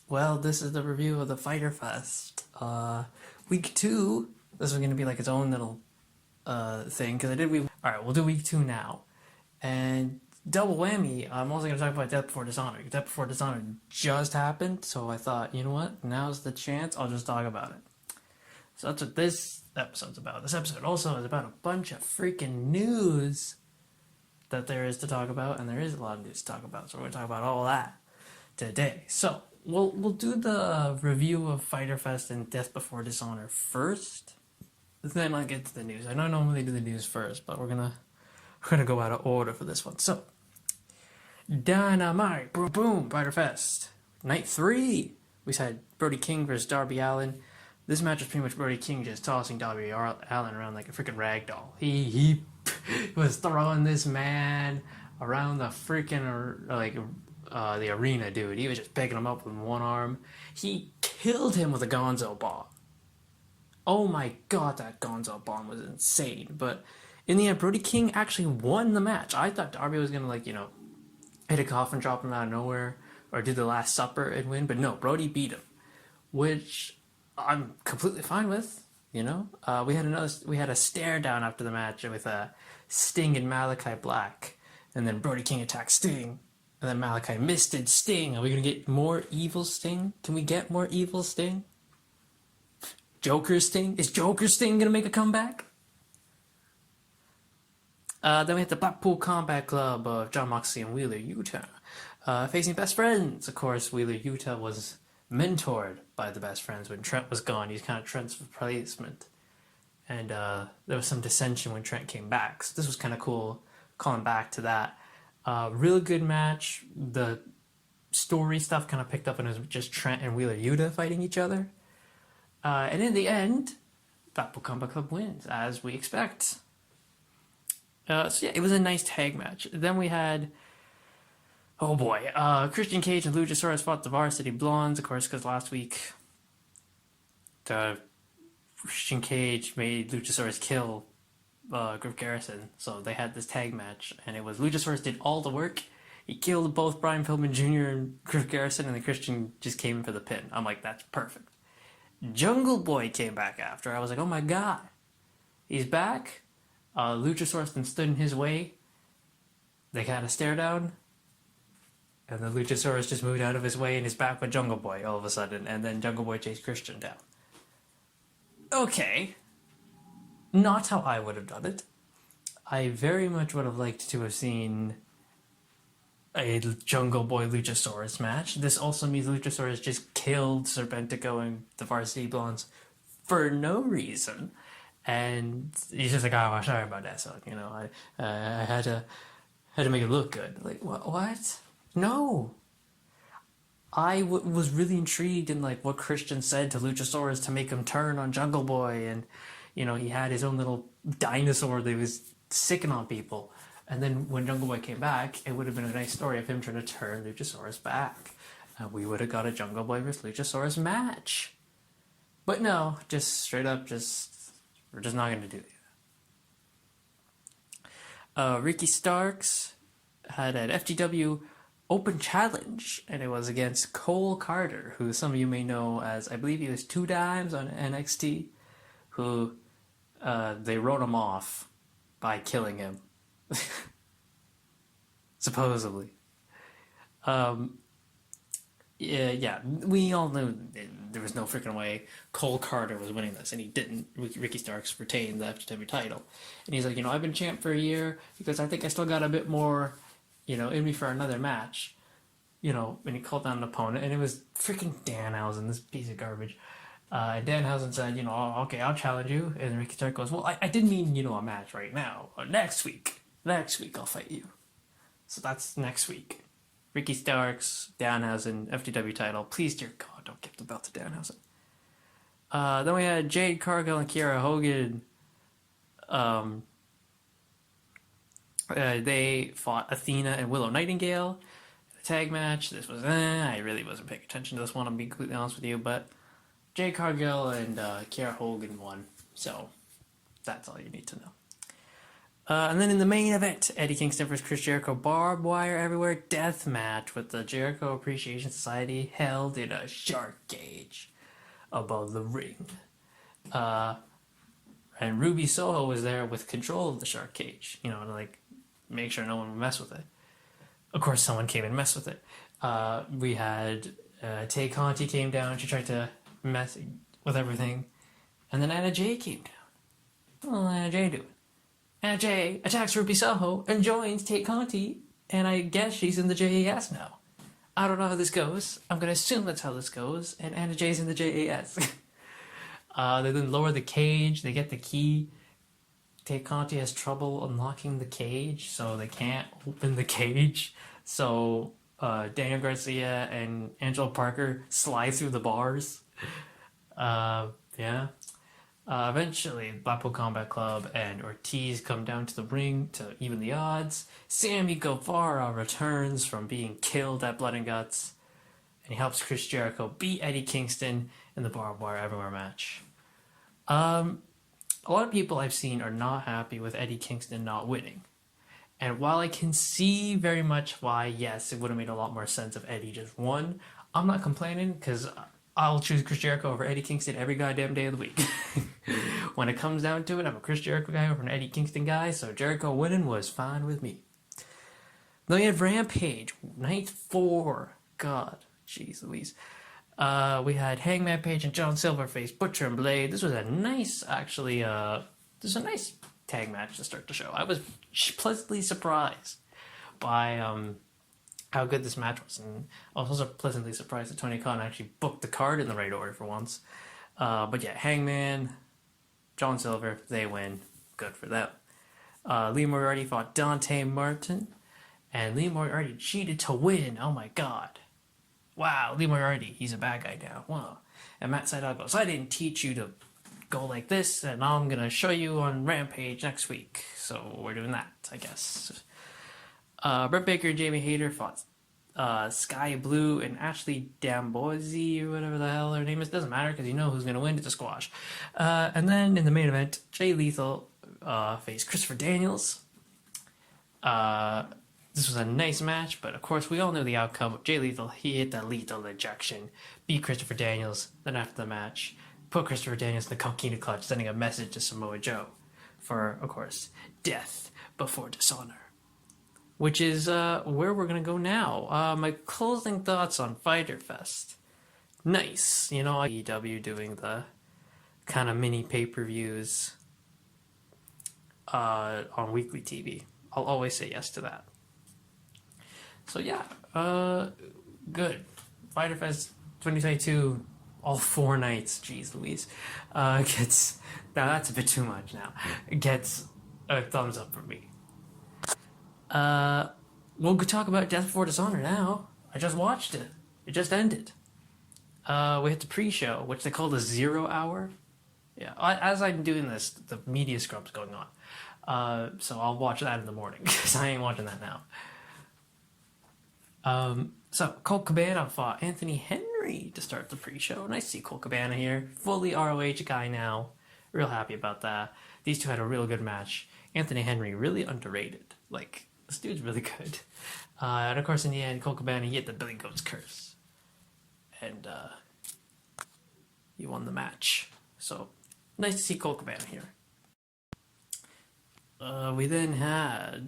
Well, this is the review of the Fyter Fest. Week 2, this is going to be like its own little thing, because I did week... Alright, we'll do week 2 now. And double whammy, I'm also going to talk about Death Before Dishonor. Death Before Dishonor just happened, so I thought, you know what, now's the chance, I'll just talk about it. So that's what this episode's about. This episode also is about a bunch of freaking news that there is to talk about, and there is a lot of news to talk about, so we're going to talk about all that today. So, we'll do the review of Fyter Fest and Death Before Dishonor first, then I'll get to the news. I know I normally do the news first, but we're gonna go out of order for this one. So, Dynamite, boom, boom, Fyter Fest. Night 3, we had Brody King versus Darby Allin. This match was pretty much Brody King just tossing Darby Allin around like a freaking rag doll. He was throwing this man around the freaking, the arena, dude. He was just picking him up with one arm. He killed him with a gonzo bomb. Oh my god, that gonzo bomb was insane. But in the end, Brody King actually won the match. I thought Darby was gonna, hit a coffin drop him out of nowhere, or do the Last Supper and win, but no, Brody beat him, which I'm completely fine with. We had a stare down after the match with Sting and Malachi Black, and then Brody King attacked Sting. And then Malachi misted Sting. Are we going to get more evil Sting? Can we get more evil Sting? Joker Sting? Is Joker Sting going to make a comeback? Then we had the Blackpool Combat Club of John Moxley and Wheeler Yuta. Facing Best Friends. Of course, Wheeler Yuta was mentored by the Best Friends when Trent was gone. He's kind of Trent's replacement. And there was some dissension when Trent came back. So this was kind of cool, calling back to that. Real good match. The story stuff kind of picked up and it was just Trent and Wheeler Yuta fighting each other. And in the end, Blackpool Combat Club wins, as we expect. So yeah, it was a nice tag match. Then we had, oh boy, Christian Cage and Luchasaurus fought the Varsity Blondes, of course, because last week Christian Cage made Luchasaurus kill Griff Garrison, so they had this tag match, and it was Luchasaurus did all the work. He killed both Brian Pillman Jr. and Griff Garrison, and then Christian just came in for the pin. I'm like, that's perfect. Jungle Boy came back after. I was like, oh my god, he's back. Luchasaurus then stood in his way. They kind of stare down, and then Luchasaurus just moved out of his way and is back with Jungle Boy all of a sudden, and then Jungle Boy chased Christian down. Okay. Not how I would have done it. I very much would have liked to have seen a Jungle Boy Luchasaurus match. This also means Luchasaurus just killed Serpentico and the Varsity Blondes for no reason. And he's just like, oh, sorry about that. So, I had to make it look good. Like, what? No. I was really intrigued in what Christian said to Luchasaurus to make him turn on Jungle Boy, and he had his own little dinosaur that was sicking on people. And then when Jungle Boy came back, it would have been a nice story of him trying to turn Luchasaurus back. And we would have got a Jungle Boy vs. Luchasaurus match. But no, just straight up, we're just not going to do that. Ricky Starks had an FGW Open Challenge, and it was against Cole Carter, who some of you may know as, I believe he was 2 times on NXT, who they wrote him off by killing him. Supposedly. Yeah, we all knew there was no freaking way Cole Carter was winning this, and he didn't. Ricky Starks retained the FTW title. And he's like, I've been champ for a year because I think I still got a bit more, in me for another match. And he called down an opponent, and it was freaking Danhausen, this piece of garbage. Danhausen said, okay, I'll challenge you. And Ricky Starks goes, well, I didn't mean, a match right now. Next week I'll fight you. So that's next week. Ricky Starks, Danhausen, FTW title. Please, dear God, don't give the belt to Danhausen. Then we had Jade Cargill and Kiera Hogan They fought Athena and Willow Nightingale in a tag match. This was, I really wasn't paying attention to this one, I'll be completely honest with you, but Jade Cargill and Kiera Hogan won, so that's all you need to know. And then in the main event, Eddie Kingston versus Chris Jericho, barbed wire everywhere death match with the Jericho Appreciation Society held in a shark cage above the ring. And Ruby Soho was there with control of the shark cage, to like make sure no one would mess with it. Of course, someone came and messed with it. We had Tay Conti came down. She tried to mess with everything. And then Anna Jay came down. What will Anna Jay do? Anna Jay attacks Ruby Soho and joins Tay Conti. And I guess she's in the JAS now. I don't know how this goes. I'm going to assume that's how this goes. And Anna Jay's in the JAS. They then lower the cage. They get the key. Tay Conti has trouble unlocking the cage, so they can't open the cage. So Daniel Garcia and Angelo Parker slide through the bars. Eventually, Blackpool Combat Club and Ortiz come down to the ring to even the odds. Sammy Guevara returns from being killed at Blood and Guts, and he helps Chris Jericho beat Eddie Kingston in the barbed wire everywhere match. A lot of people I've seen are not happy with Eddie Kingston not winning. And while I can see very much why, yes, it would have made a lot more sense if Eddie just won, I'm not complaining because I'll choose Chris Jericho over Eddie Kingston every goddamn day of the week. When it comes down to it, I'm a Chris Jericho guy over an Eddie Kingston guy, so Jericho winning was fine with me. Then we had Rampage, night 4. God, jeez Louise. We had Hangman Page and John Silver face Butcher and Blade. This was a nice, this was a nice tag match to start the show. I was pleasantly surprised by how good this match was, and I was also pleasantly surprised that Tony Khan actually booked the card in the right order for once. But yeah, Hangman, John Silver, they win. Good for them. Lee Moriarty fought Dante Martin, and Lee Moriarty cheated to win. Oh my god. Wow, Lee Moriarty, he's a bad guy now. Wow. And Matt Sydal goes, I didn't teach you to go like this, and I'm going to show you on Rampage next week. So we're doing that, I guess. Britt Baker and Jamie Hayter fought Sky Blue and Ashley Dambozi, or whatever the hell her name is. Doesn't matter, because you know who's going to win. It's a squash. And then in the main event, Jay Lethal faced Christopher Daniels. This was a nice match, but of course we all knew the outcome. Jay Lethal, he hit the lethal injection, beat Christopher Daniels. Then after the match, put Christopher Daniels in the Coquina Clutch, sending a message to Samoa Joe for, of course, death before dishonor. Which is where we're going to go now. My closing thoughts on Fyter Fest. Nice. AEW doing the kind of mini pay-per-views on weekly TV. I'll always say yes to that. So yeah, good. Fyter Fest 2022, all 4 nights. Jeez Louise. Now that's a bit too much now. It gets a thumbs up from me. We'll talk about Death Before Dishonor now. I just watched it. It just ended. We had the pre-show, which they call the 0 hour. Yeah, as I'm doing this, the media scrub's going on. So I'll watch that in the morning, because I ain't watching that now. So Colt Cabana fought Anthony Henry to start the pre-show. Nice to see Colt Cabana here. Fully ROH guy now. Real happy about that. These two had a real good match. Anthony Henry, really underrated. Like, this dude's really good. And of course, in the end, Colt Cabana, he hit the Billy Goat's curse. And he won the match. So, nice to see Colt Cabana here. We then had,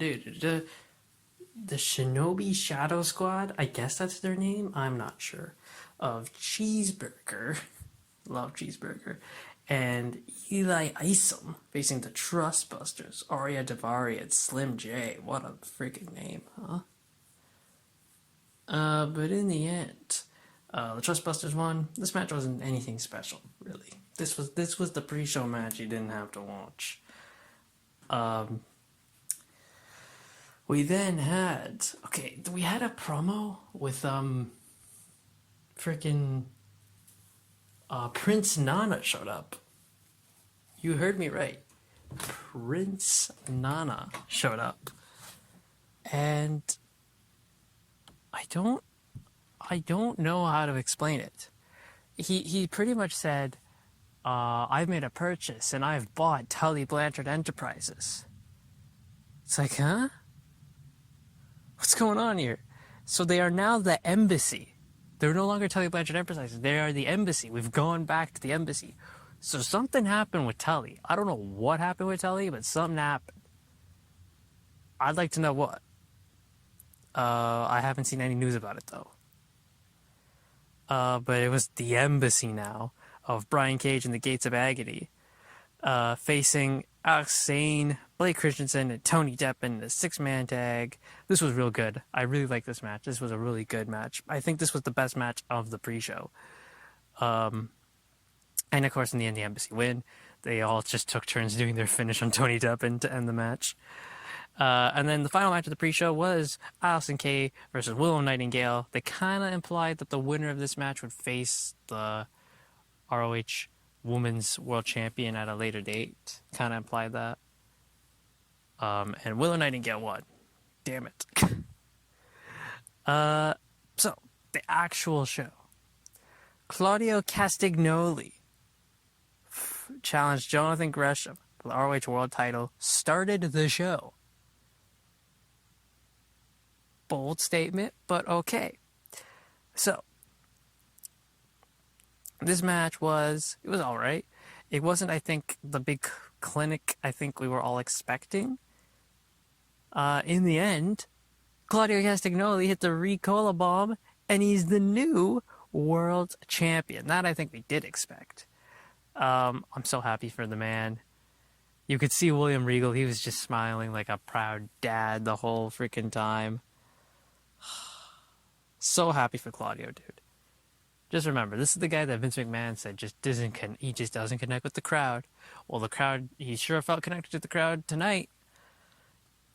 the Shinobi Shadow Squad, I guess that's their name, I'm not sure, of Cheeseburger, love Cheeseburger, and Eli Isom facing the Trustbusters, Arya Davari and Slim J. What a freaking name, huh? But in the end, the Trustbusters won. This match wasn't anything special, really. This was the pre-show match you didn't have to watch. We then had, we had a promo with, Prince Nana showed up. You heard me right. Prince Nana showed up. And I don't know how to explain it. He pretty much said, I've made a purchase and I've bought Tully Blanchard Enterprises. It's like, huh? What's going on here? So they are now the embassy. They're no longer Tully Blanchard Enterprises. They are the embassy. We've gone back to the embassy. So something happened with Tully. I don't know what happened with Tully, but something happened. I'd like to know what. I haven't seen any news about it, though. But it was the embassy now of Brian Cage and the Gates of Agony, facing Alex Zane, Blake Christensen, and Tony Deppen in a 6-man tag. This was real good. I really like this match. This was a really good match. I think this was the best match of the pre-show. And of course, in the end, the embassy win. They all just took turns doing their finish on Tony Deppen to end the match. And then the final match of the pre-show was Allison K versus Willow Nightingale. They kind of implied that the winner of this match would face the ROH Women's World Champion at a later date. Kind of implied that. And Willow Nightingale won. Damn it. So, the actual show. Claudio Castagnoli challenged Jonathan Gresham for the ROH World title. Started the show. Bold statement, but okay. So, this match was alright. It wasn't, I think, the big clinic I think we were all expecting. In the end, Claudio Castagnoli hit the Ricola bomb, and he's the new world champion. That I think we did expect. I'm so happy for the man. You could see William Regal, he was just smiling like a proud dad the whole freaking time. So happy for Claudio, dude. Just remember, this is the guy that Vince McMahon said he just doesn't connect with the crowd. Well, the crowd, he sure felt connected to the crowd tonight.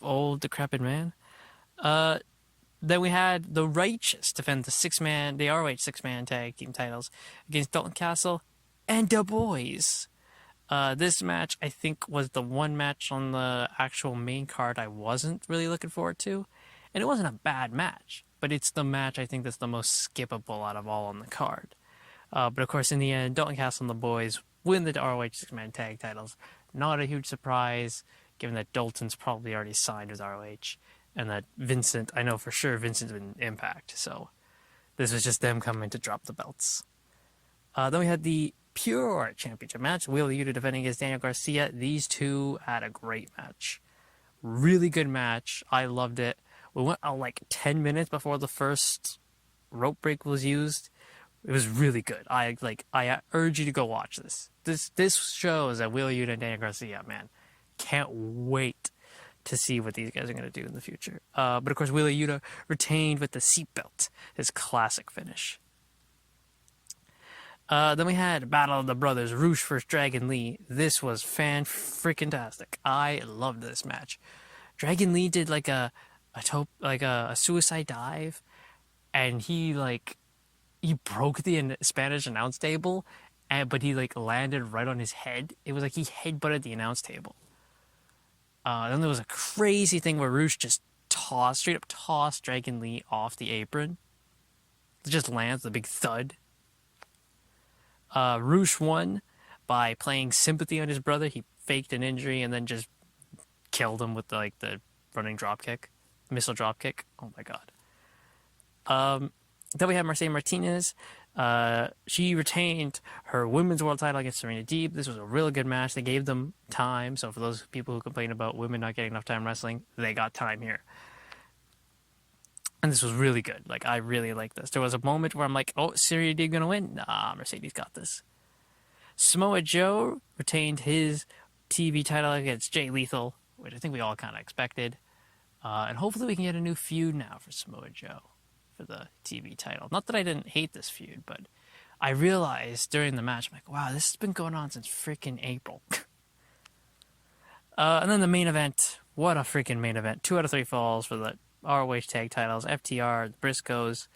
Old decrepit man. Then we had the Righteous defend the ROH 6-man tag team titles against Dalton Castle and the Boys. This match, I think, was the one match on the actual main card I wasn't really looking forward to. And it wasn't a bad match, but it's the match I think that's the most skippable out of all on the card. But of course, in the end, Dalton Castle and the Boys win the ROH 6-man tag titles. Not a huge surprise, given that Dalton's probably already signed with ROH, and that Vincent, I know for sure Vincent's been Impact, so this was just them coming to drop the belts. Then we had the Pure Championship match. Wheeler Yuta defending against Daniel Garcia. These two had a great match. Really good match. I loved it. We went like 10 minutes before the first rope break was used. It was really good. I urge you to go watch this. This shows that Wheeler Yuta and Daniel Garcia, man, can't wait to see what these guys are going to do in the future. But of course, Wheeler Yuta retained with the seatbelt, his classic finish. Then we had Battle of the Brothers, Roosh vs. Dragon Lee. This was fan-freaking-tastic. I loved this match. Dragon Lee did like a suicide dive, and he broke the Spanish announce table, but he landed right on his head. It was like he headbutted the announce table. Then there was a crazy thing where Roosh just straight up tossed Dragon Lee off the apron. It just lands, the big thud. Roosh won by playing sympathy on his brother. He faked an injury and then just killed him with the running missile drop kick. Oh my god. Then we have Mercedes Martinez. She retained her women's world title against Serena Deeb. This was a really good match. They gave them time. So for those people who complain about women not getting enough time wrestling, they got time here. And this was really good. I really like this. There was a moment where I'm like, oh, Serena Deeb gonna win? Nah, Mercedes got this. Samoa Joe retained his TV title against Jay Lethal, which I think we all kind of expected. And hopefully we can get a new feud now for Samoa Joe for the TV title. Not that I didn't hate this feud, but I realized during the match, I'm like, wow, this has been going on since freaking April. And then the main event. What a freaking main event. 2 out of 3 falls for the ROH tag titles. FTR, the Briscoes.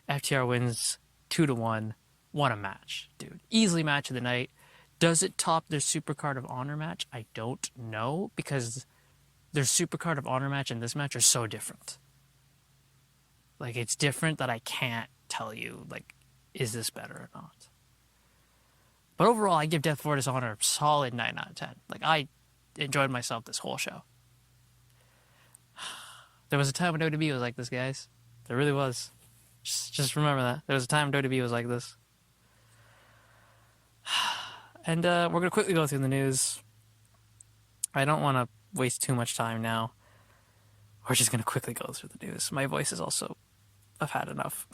FTR wins 2-1. What a match, dude. Easily match of the night. Does it top their Super Card of Honor match? I don't know, because their Super Card of Honor match and this match are so different. Like, it's different that I can't tell you, like, is this better or not? But overall, I give Death for Dishonor a solid 9 out of 10. Like, I enjoyed myself this whole show. There was a time when WWE was like this, guys. There really was. Just remember that. There was a time when WWE was like this. And we're going to quickly go through the news. I don't want to waste too much time now. We're just going to quickly go through the news. My voice is also... I've had enough.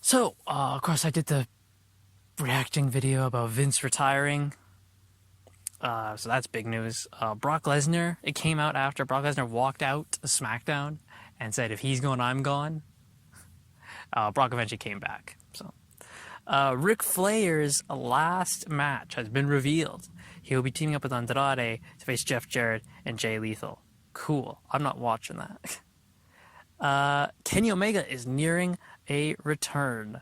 So, of course, I did the reacting video about Vince retiring. So that's big news. Brock Lesnar, it came out after Brock Lesnar walked out of SmackDown and said, if he's gone, I'm gone. Brock eventually came back. So, Ric Flair's last match has been revealed. He'll be teaming up with Andrade to face Jeff Jarrett and Jay Lethal. Cool. I'm not watching that. Kenny Omega is nearing a return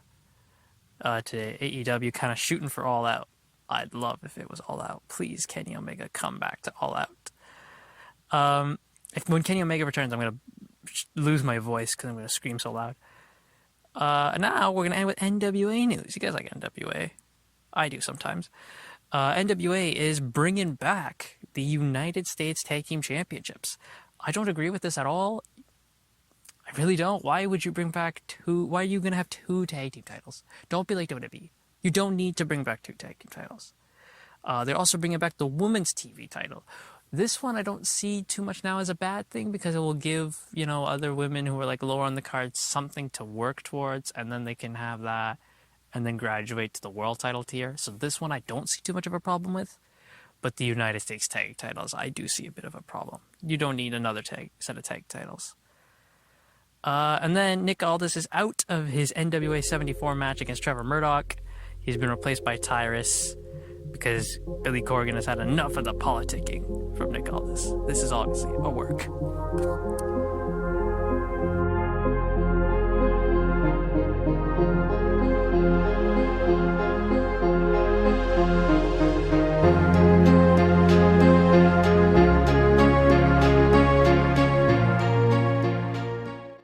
to AEW, kind of shooting for All Out. I'd love if it was All Out. Please, Kenny Omega, come back to All Out. When Kenny Omega returns, I'm going to lose my voice because I'm going to scream so loud. Now we're going to end with NWA news. You guys like NWA? I do sometimes. NWA is bringing back the United States Tag Team Championships. I don't agree with this at all. I really don't. Why would you bring back two? Why are you going to have two tag team titles? Don't be like WWE. You don't need to bring back two tag team titles. They're also bringing back the women's TV title. This one I don't see too much now as a bad thing, because it will give, other women who are like lower on the card something to work towards, and then they can have that and then graduate to the world title tier. So this one I don't see too much of a problem with. But the United States tag titles, I do see a bit of a problem. You don't need another set of tag titles. And then Nick Aldis is out of his NWA 74 match against Trevor Murdoch. He's been replaced by Tyrus because Billy Corgan has had enough of the politicking from Nick Aldis. This is obviously a work.